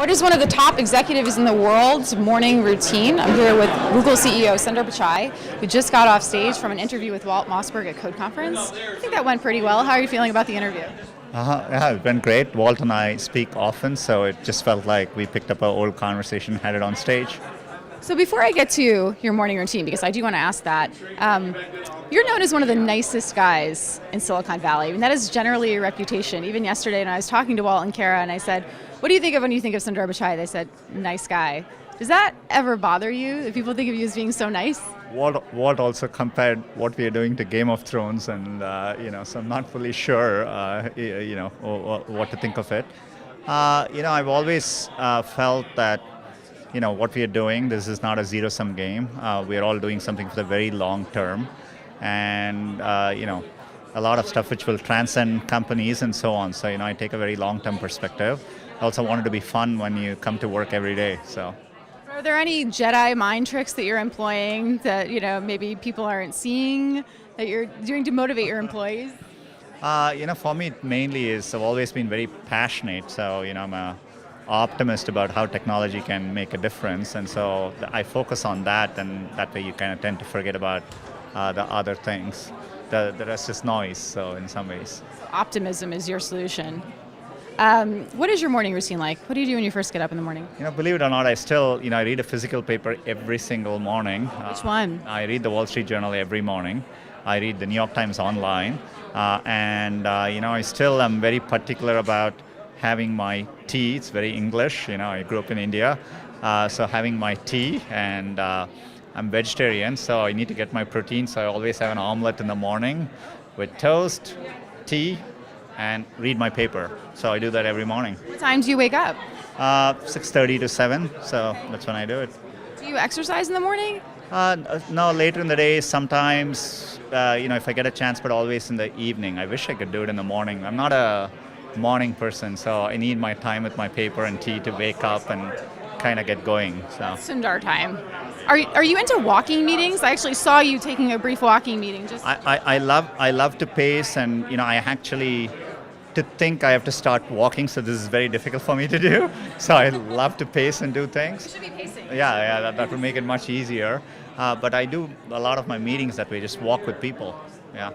What is one of the top executives in the world's morning routine? I'm here with Google CEO Sundar Pichai, who just got off stage from an interview with Walt Mossberg at Code Conference. I think that went pretty well. How are you feeling about the interview? Yeah, it went great. Walt and I speak often, so it just felt like we picked up our old conversation, had it on stage. So before I get to your morning routine, because I do want to ask that, you're known as one of the nicest guys in Silicon Valley. I mean, that is generally your reputation. Even yesterday when I was talking to Walt and Kara and I said, what do you think of when you think of Sundar Pichai? They said, nice guy. Does that ever bother you, if people think of you as being so nice? Walt also compared what we are doing to Game of Thrones, and so I'm not fully sure, what to think of it. I've always felt that, what we are doing, this is not a zero-sum game. We are all doing something for the very long term, and a lot of stuff which will transcend companies and so on. So I take a very long-term perspective. I also want it to be fun when you come to work every day. So. Are there any Jedi mind tricks that you're employing that maybe people aren't seeing that you're doing to motivate your employees? For me, it mainly is I've always been very passionate. So I'm a optimist about how technology can make a difference, and so I focus on that, and that way you kind of tend to forget about the other things. The rest is noise. So in some ways, optimism is your solution. What is your morning routine like? What do you do when you first get up in the morning? Believe it or not, I still, I read a physical paper every single morning. Which one? I read the Wall Street Journal every morning. I read the New York Times online. I still am very particular about having my tea. It's very English. I grew up in India. So having my tea, and I'm vegetarian, so I need to get my protein. So I always have an omelet in the morning with toast, tea, and read my paper. So I do that every morning. What time do you wake up? 6:30 to 7, so that's when I do it. Do you exercise in the morning? No, later in the day, sometimes, if I get a chance, but always in the evening. I wish I could do it in the morning. I'm not a morning person, so I need my time with my paper and tea to wake up and kind of get going. So. Sundar time. Are you into walking meetings? I actually saw you taking a brief walking meeting. I love to pace, and I actually to think I have to start walking, so this is very difficult for me to do. So I love to pace and do things. You should be pacing. Yeah, that would make it much easier. But I do a lot of my meetings that way, just walk with people. Yeah.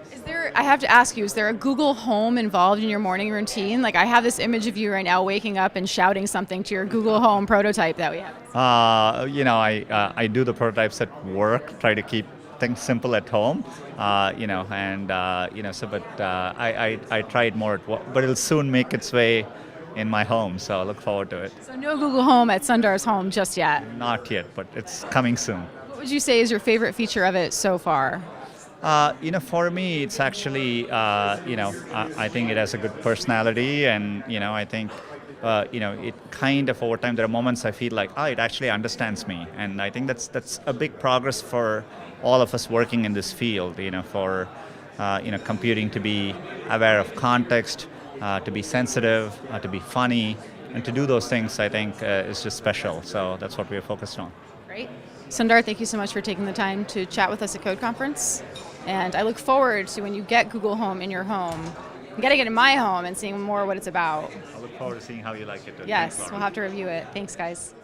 I have to ask you, is there a Google Home involved in your morning routine? Like, I have this image of you right now waking up and shouting something to your Google Home prototype that we have. I do the prototypes at work, try to keep things simple at home, I try it more at work, but it'll soon make its way in my home, so I look forward to it. So no Google Home at Sundar's home just yet? Not yet, but it's coming soon. What would you say is your favorite feature of it so far? For me, it's actually, I think it has a good personality, and, I think, it kind of over time, there are moments I feel like, it actually understands me. And I think that's a big progress for all of us working in this field, for, computing to be aware of context, to be sensitive, to be funny, and to do those things, I think, is just special. So that's what we're focused on. Great. Sundar, thank you so much for taking the time to chat with us at Code Conference. And I look forward to when you get Google Home in your home, getting it in my home and seeing more what it's about. I look forward to seeing how you like it. Yes, we'll have to review it. Thanks, guys.